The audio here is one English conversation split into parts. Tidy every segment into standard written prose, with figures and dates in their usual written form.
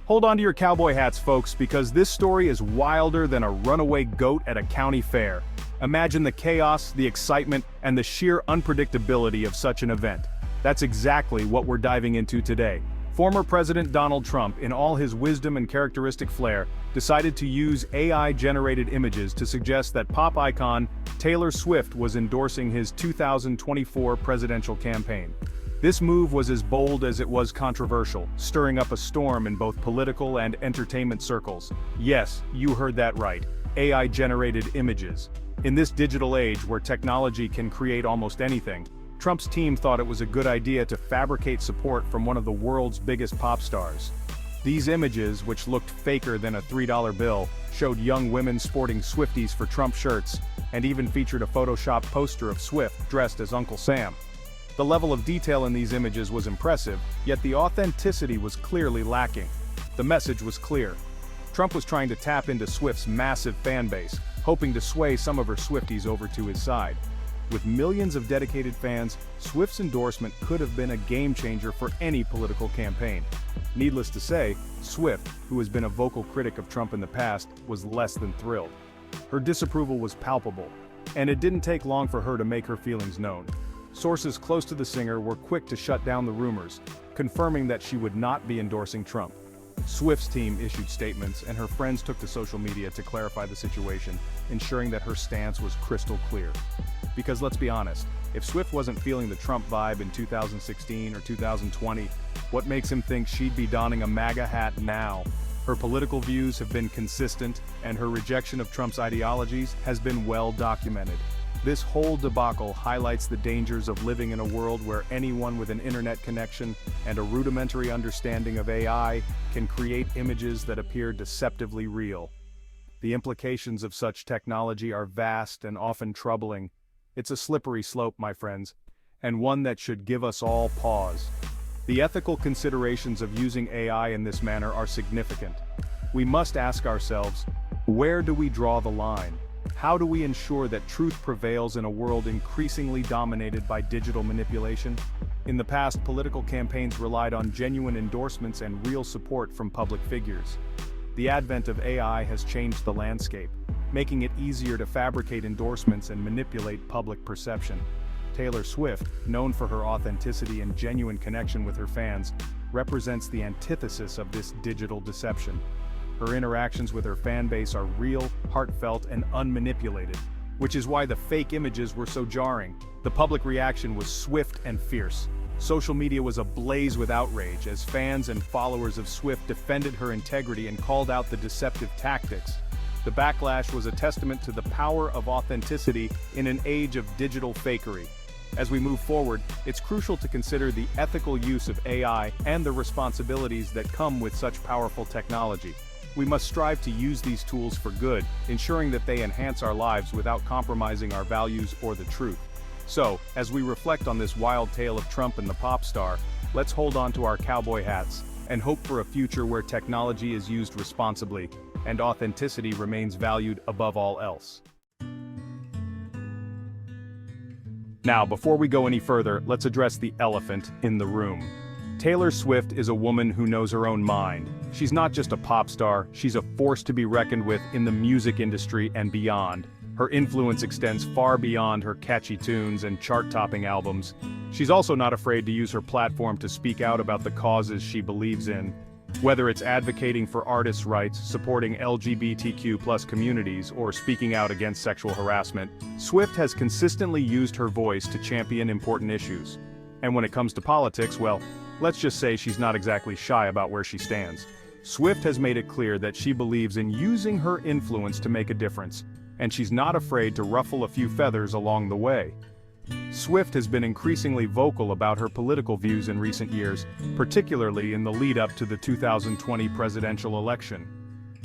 Hold on to your cowboy hats, folks, because this story is wilder than a runaway goat at a county fair. Imagine the chaos, the excitement, and the sheer unpredictability of such an event. That's exactly what we're diving into today. Former President Donald Trump, in all his wisdom and characteristic flair, decided to use AI-generated images to suggest that pop icon Taylor Swift was endorsing his 2024 presidential campaign. This move was as bold as it was controversial, stirring up a storm in both political and entertainment circles. Yes, you heard that right. AI-generated images. In this digital age where technology can create almost anything, Trump's team thought it was a good idea to fabricate support from one of the world's biggest pop stars. These images, which looked faker than a $3 bill, showed young women sporting Swifties for Trump shirts, and even featured a Photoshop poster of Swift dressed as Uncle Sam. The level of detail in these images was impressive, yet the authenticity was clearly lacking. The message was clear. Trump was trying to tap into Swift's massive fan base, hoping to sway some of her Swifties over to his side. With millions of dedicated fans, Swift's endorsement could have been a game-changer for any political campaign. Needless to say, Swift, who has been a vocal critic of Trump in the past, was less than thrilled. Her disapproval was palpable, and it didn't take long for her to make her feelings known. Sources close to the singer were quick to shut down the rumors, confirming that she would not be endorsing Trump. Swift's team issued statements, and her friends took to social media to clarify the situation, ensuring that her stance was crystal clear. Because let's be honest, if Swift wasn't feeling the Trump vibe in 2016 or 2020, what makes him think she'd be donning a MAGA hat now? Her political views have been consistent, and her rejection of Trump's ideologies has been well documented. This whole debacle highlights the dangers of living in a world where anyone with an internet connection and a rudimentary understanding of AI can create images that appear deceptively real. The implications of such technology are vast and often troubling. It's a slippery slope, my friends, and one that should give us all pause. The ethical considerations of using AI in this manner are significant. We must ask ourselves, where do we draw the line? How do we ensure that truth prevails in a world increasingly dominated by digital manipulation? In the past, political campaigns relied on genuine endorsements and real support from public figures. The advent of AI has changed the landscape, making it easier to fabricate endorsements and manipulate public perception. Taylor Swift, known for her authenticity and genuine connection with her fans, represents the antithesis of this digital deception. Her interactions with her fan base are real, heartfelt, and unmanipulated, which is why the fake images were so jarring. The public reaction was swift and fierce. Social media was ablaze with outrage as fans and followers of Swift defended her integrity and called out the deceptive tactics. The backlash was a testament to the power of authenticity in an age of digital fakery. As we move forward, it's crucial to consider the ethical use of AI and the responsibilities that come with such powerful technology. We must strive to use these tools for good, ensuring that they enhance our lives without compromising our values or the truth. So, as we reflect on this wild tale of Trump and the pop star, let's hold on to our cowboy hats and hope for a future where technology is used responsibly and authenticity remains valued above all else. Now, before we go any further, let's address the elephant in the room. Taylor Swift is a woman who knows her own mind. She's not just a pop star, she's a force to be reckoned with in the music industry and beyond. Her influence extends far beyond her catchy tunes and chart-topping albums. She's also not afraid to use her platform to speak out about the causes she believes in. Whether it's advocating for artists' rights, supporting LGBTQ+ communities, or speaking out against sexual harassment, Swift has consistently used her voice to champion important issues. And when it comes to politics, well, let's just say she's not exactly shy about where she stands. Swift has made it clear that she believes in using her influence to make a difference, and she's not afraid to ruffle a few feathers along the way. Swift has been increasingly vocal about her political views in recent years, particularly in the lead-up to the 2020 presidential election.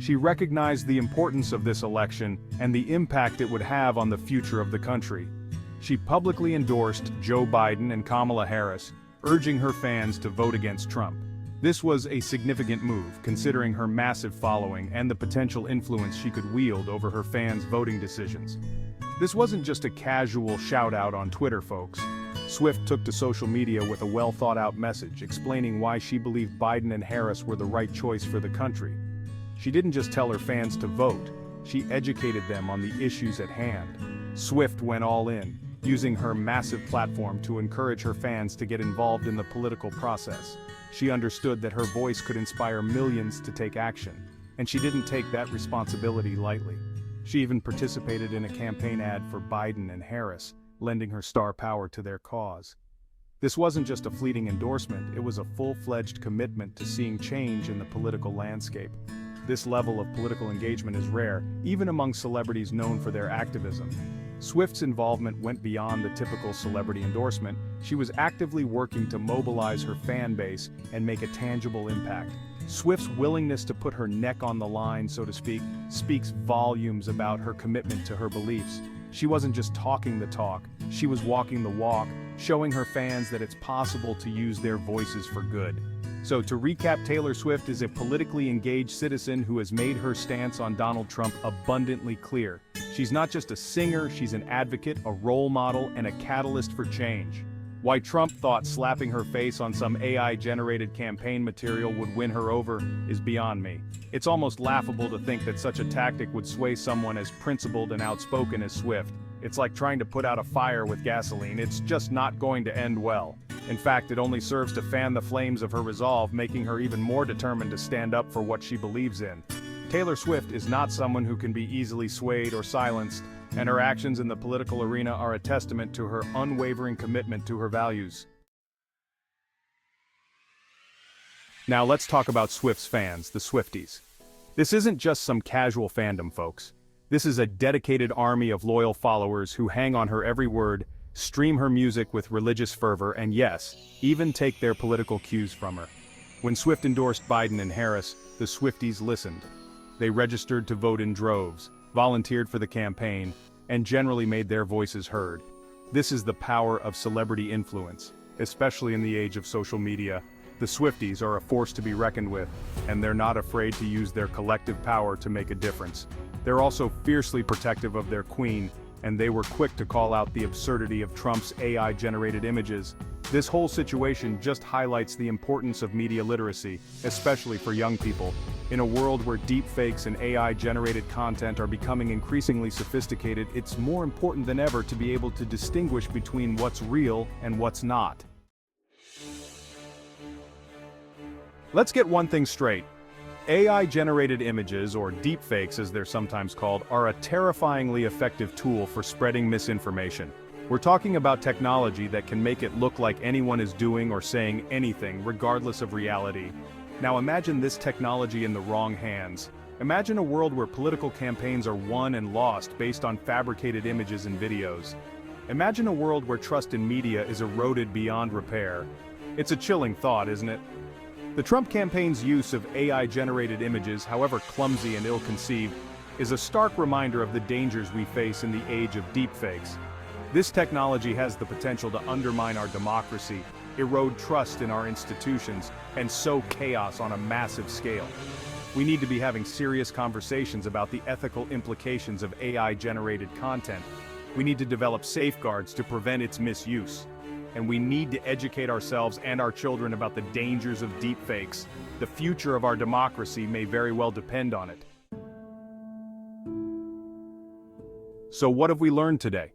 She recognized the importance of this election and the impact it would have on the future of the country. She publicly endorsed Joe Biden and Kamala Harris, urging her fans to vote against Trump. This was a significant move, considering her massive following and the potential influence she could wield over her fans' voting decisions. This wasn't just a casual shout-out on Twitter, folks. Swift took to social media with a well-thought-out message explaining why she believed Biden and Harris were the right choice for the country. She didn't just tell her fans to vote, she educated them on the issues at hand. Swift went all in, using her massive platform to encourage her fans to get involved in the political process. She understood that her voice could inspire millions to take action, and she didn't take that responsibility lightly. She even participated in a campaign ad for Biden and Harris, lending her star power to their cause. This wasn't just a fleeting endorsement, it was a full-fledged commitment to seeing change in the political landscape. This level of political engagement is rare, even among celebrities known for their activism. Swift's involvement went beyond the typical celebrity endorsement. She was actively working to mobilize her fan base and make a tangible impact. Swift's willingness to put her neck on the line, so to speak, speaks volumes about her commitment to her beliefs. She wasn't just talking the talk, she was walking the walk, showing her fans that it's possible to use their voices for good. So to recap, Taylor Swift is a politically engaged citizen who has made her stance on Donald Trump abundantly clear. She's not just a singer, she's an advocate, a role model, and a catalyst for change. Why Trump thought slapping her face on some AI-generated campaign material would win her over is beyond me. It's almost laughable to think that such a tactic would sway someone as principled and outspoken as Swift. It's like trying to put out a fire with gasoline. It's just not going to end well. In fact, it only serves to fan the flames of her resolve, making her even more determined to stand up for what she believes in. Taylor Swift is not someone who can be easily swayed or silenced, and her actions in the political arena are a testament to her unwavering commitment to her values. Now let's talk about Swift's fans, the Swifties. This isn't just some casual fandom, folks. This is a dedicated army of loyal followers who hang on her every word, stream her music with religious fervor, and yes, even take their political cues from her. When Swift endorsed Biden and Harris, the Swifties listened. They registered to vote in droves, volunteered for the campaign, and generally made their voices heard. This is the power of celebrity influence, especially in the age of social media. The Swifties are a force to be reckoned with, and they're not afraid to use their collective power to make a difference. They're also fiercely protective of their queen, and they were quick to call out the absurdity of Trump's AI-generated images. This whole situation just highlights the importance of media literacy, especially for young people. In a world where deepfakes and AI-generated content are becoming increasingly sophisticated, it's more important than ever to be able to distinguish between what's real and what's not. Let's get one thing straight. AI-generated images, or deepfakes as they're sometimes called, are a terrifyingly effective tool for spreading misinformation. We're talking about technology that can make it look like anyone is doing or saying anything, regardless of reality. Now imagine this technology in the wrong hands. Imagine a world where political campaigns are won and lost based on fabricated images and videos. Imagine a world where trust in media is eroded beyond repair. It's a chilling thought, isn't it? The Trump campaign's use of AI-generated images, however clumsy and ill-conceived, is a stark reminder of the dangers we face in the age of deepfakes. This technology has the potential to undermine our democracy, erode trust in our institutions, and sow chaos on a massive scale. We need to be having serious conversations about the ethical implications of AI-generated content. We need to develop safeguards to prevent its misuse. And we need to educate ourselves and our children about the dangers of deepfakes. The future of our democracy may very well depend on it. So what have we learned today?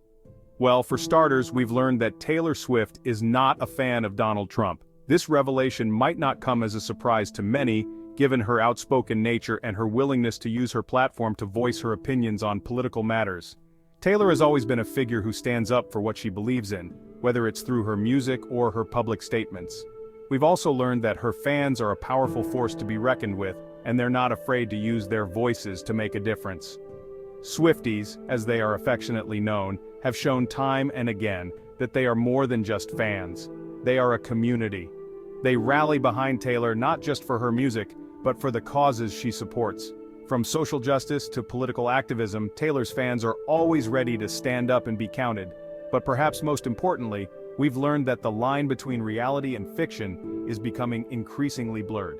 Well, for starters, we've learned that Taylor Swift is not a fan of Donald Trump. This revelation might not come as a surprise to many, given her outspoken nature and her willingness to use her platform to voice her opinions on political matters. Taylor has always been a figure who stands up for what she believes in, whether it's through her music or her public statements. We've also learned that her fans are a powerful force to be reckoned with, and they're not afraid to use their voices to make a difference. Swifties, as they are affectionately known, have shown time and again that they are more than just fans. They are a community. They rally behind Taylor not just for her music, but for the causes she supports. From social justice to political activism, Taylor's fans are always ready to stand up and be counted. But perhaps most importantly, we've learned that the line between reality and fiction is becoming increasingly blurred.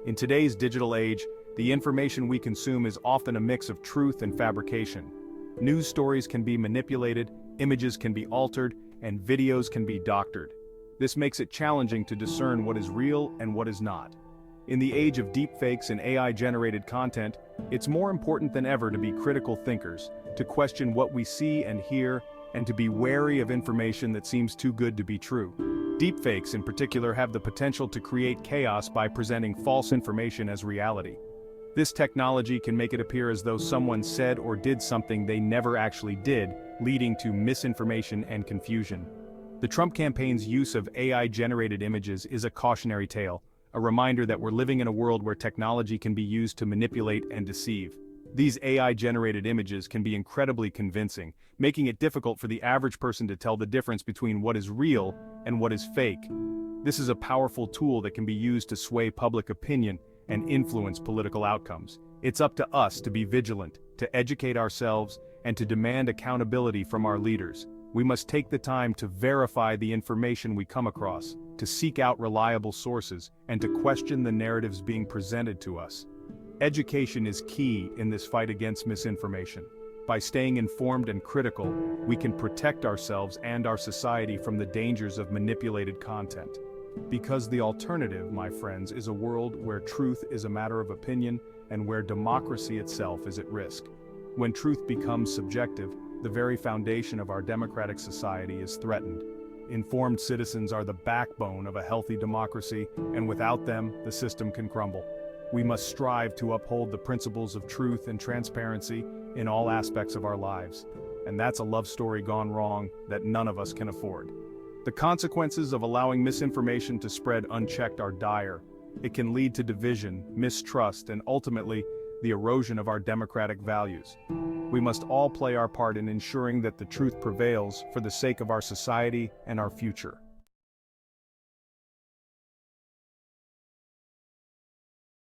In today's digital age, the information we consume is often a mix of truth and fabrication. News stories can be manipulated, images can be altered, and videos can be doctored. This makes it challenging to discern what is real and what is not. In the age of deepfakes and AI-generated content, it's more important than ever to be critical thinkers, to question what we see and hear, and to be wary of information that seems too good to be true. Deepfakes in particular have the potential to create chaos by presenting false information as reality. This technology can make it appear as though someone said or did something they never actually did, leading to misinformation and confusion. The Trump campaign's use of AI-generated images is a cautionary tale, a reminder that we're living in a world where technology can be used to manipulate and deceive. These AI-generated images can be incredibly convincing, making it difficult for the average person to tell the difference between what is real and what is fake. This is a powerful tool that can be used to sway public opinion and influence political outcomes. It's up to us to be vigilant, to educate ourselves, and to demand accountability from our leaders. We must take the time to verify the information we come across, to seek out reliable sources, and to question the narratives being presented to us. Education is key in this fight against misinformation. By staying informed and critical, we can protect ourselves and our society from the dangers of manipulated content. Because the alternative, my friends, is a world where truth is a matter of opinion and where democracy itself is at risk. When truth becomes subjective, the very foundation of our democratic society is threatened. Informed citizens are the backbone of a healthy democracy, and without them, the system can crumble. We must strive to uphold the principles of truth and transparency in all aspects of our lives. And that's a love story gone wrong that none of us can afford. The consequences of allowing misinformation to spread unchecked are dire. It can lead to division, mistrust, and ultimately, the erosion of our democratic values. We must all play our part in ensuring that the truth prevails for the sake of our society and our future.